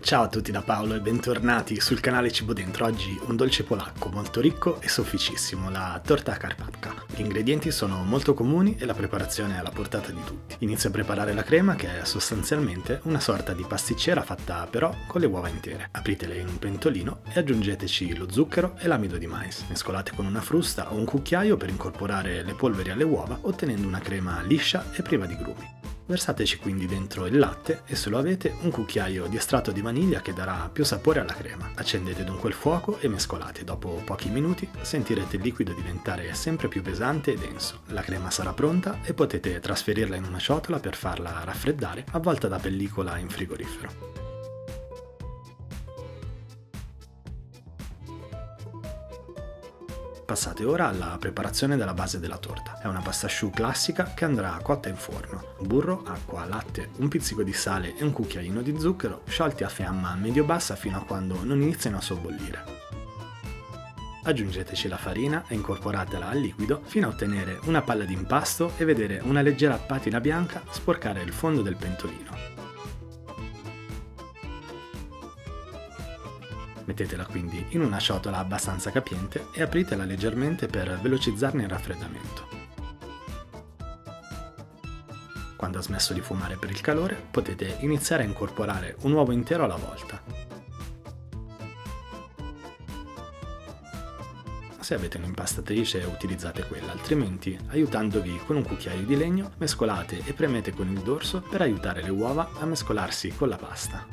Ciao a tutti da Paolo e bentornati sul canale Cibo Dentro. Oggi un dolce polacco molto ricco e sofficissimo, la torta carpacka. Gli ingredienti sono molto comuni e la preparazione è alla portata di tutti. Inizio a preparare la crema, che è sostanzialmente una sorta di pasticcera fatta però con le uova intere. Apritele in un pentolino e aggiungeteci lo zucchero e l'amido di mais. Mescolate con una frusta o un cucchiaio per incorporare le polveri alle uova, ottenendo una crema liscia e priva di grumi. Versateci quindi dentro il latte e, se lo avete, un cucchiaio di estratto di vaniglia che darà più sapore alla crema. Accendete dunque il fuoco e mescolate. Dopo pochi minuti sentirete il liquido diventare sempre più pesante e denso. La crema sarà pronta e potete trasferirla in una ciotola per farla raffreddare, avvolta da pellicola in frigorifero. Passate ora alla preparazione della base della torta. È una pasta choux classica che andrà cotta in forno. Burro, acqua, latte, un pizzico di sale e un cucchiaino di zucchero sciolti a fiamma medio-bassa fino a quando non iniziano a sobbollire. Aggiungeteci la farina e incorporatela al liquido fino a ottenere una palla di impasto e vedere una leggera patina bianca sporcare il fondo del pentolino. Mettetela quindi in una ciotola abbastanza capiente e apritela leggermente per velocizzarne il raffreddamento. Quando ha smesso di fumare per il calore, potete iniziare a incorporare un uovo intero alla volta. Se avete un'impastatrice utilizzate quella, altrimenti, aiutandovi con un cucchiaio di legno, mescolate e premete con il dorso per aiutare le uova a mescolarsi con la pasta.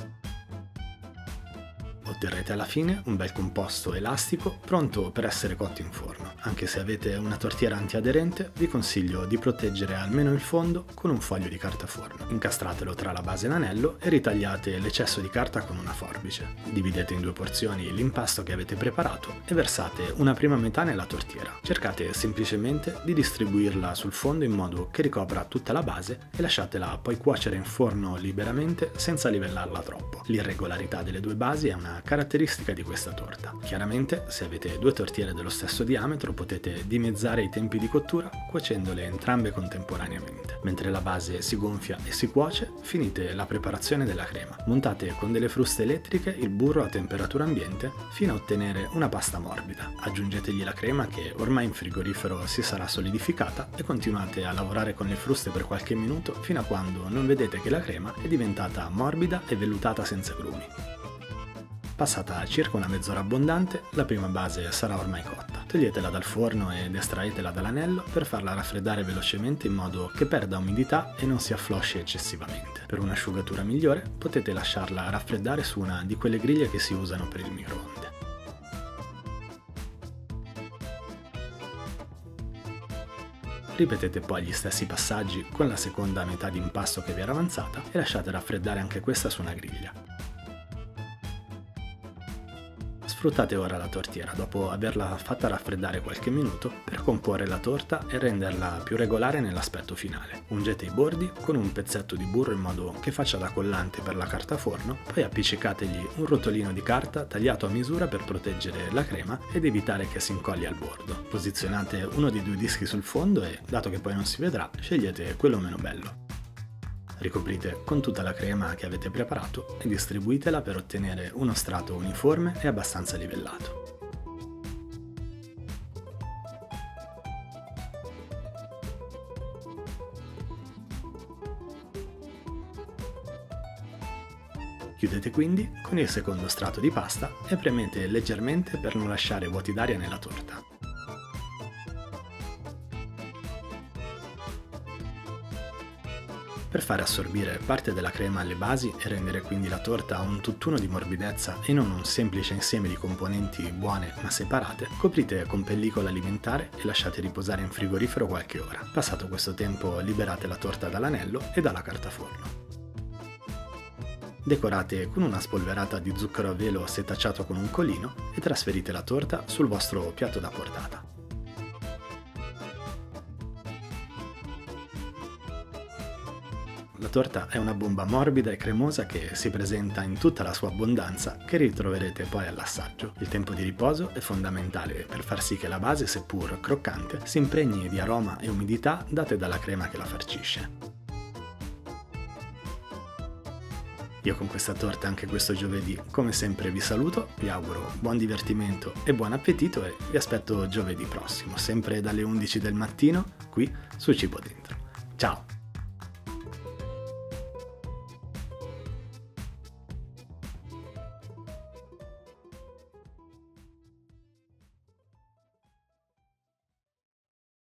Otterrete alla fine un bel composto elastico pronto per essere cotto in forno. Anche se avete una tortiera antiaderente, vi consiglio di proteggere almeno il fondo con un foglio di carta forno. Incastratelo tra la base e l'anello e ritagliate l'eccesso di carta con una forbice. Dividete in due porzioni l'impasto che avete preparato e versate una prima metà nella tortiera. Cercate semplicemente di distribuirla sul fondo in modo che ricopra tutta la base e lasciatela poi cuocere in forno liberamente senza livellarla troppo. L'irregolarità delle due basi è una caratteristica di questa torta. Chiaramente, se avete due tortiere dello stesso diametro, potete dimezzare i tempi di cottura cuocendole entrambe contemporaneamente. Mentre la base si gonfia e si cuoce, finite la preparazione della crema. Montate con delle fruste elettriche il burro a temperatura ambiente fino a ottenere una pasta morbida. Aggiungetegli la crema, che ormai in frigorifero si sarà solidificata, e continuate a lavorare con le fruste per qualche minuto fino a quando non vedete che la crema è diventata morbida e vellutata senza grumi. Passata circa una mezz'ora abbondante, la prima base sarà ormai cotta. Toglietela dal forno ed estraetela dall'anello per farla raffreddare velocemente in modo che perda umidità e non si afflosci eccessivamente. Per un'asciugatura migliore potete lasciarla raffreddare su una di quelle griglie che si usano per il microonde. Ripetete poi gli stessi passaggi con la seconda metà di impasto che vi era avanzata e lasciate raffreddare anche questa su una griglia. Sfruttate ora la tortiera, dopo averla fatta raffreddare qualche minuto, per comporre la torta e renderla più regolare nell'aspetto finale. Ungete i bordi con un pezzetto di burro in modo che faccia da collante per la carta forno, poi appiccicategli un rotolino di carta tagliato a misura per proteggere la crema ed evitare che si incolli al bordo. Posizionate uno dei due dischi sul fondo e, dato che poi non si vedrà, scegliete quello meno bello. Ricoprite con tutta la crema che avete preparato e distribuitela per ottenere uno strato uniforme e abbastanza livellato. Chiudete quindi con il secondo strato di pasta e premete leggermente per non lasciare vuoti d'aria nella torta. Per fare assorbire parte della crema alle basi e rendere quindi la torta un tutt'uno di morbidezza e non un semplice insieme di componenti buone ma separate, coprite con pellicola alimentare e lasciate riposare in frigorifero qualche ora. Passato questo tempo, liberate la torta dall'anello e dalla carta forno. Decorate con una spolverata di zucchero a velo setacciato con un colino e trasferite la torta sul vostro piatto da portata. La torta è una bomba morbida e cremosa che si presenta in tutta la sua abbondanza, che ritroverete poi all'assaggio. Il tempo di riposo è fondamentale per far sì che la base, seppur croccante, si impregni di aroma e umidità date dalla crema che la farcisce. Io con questa torta anche questo giovedì, come sempre, vi saluto, vi auguro buon divertimento e buon appetito e vi aspetto giovedì prossimo, sempre dalle 11 del mattino, qui su Cibo Dentro. Ciao!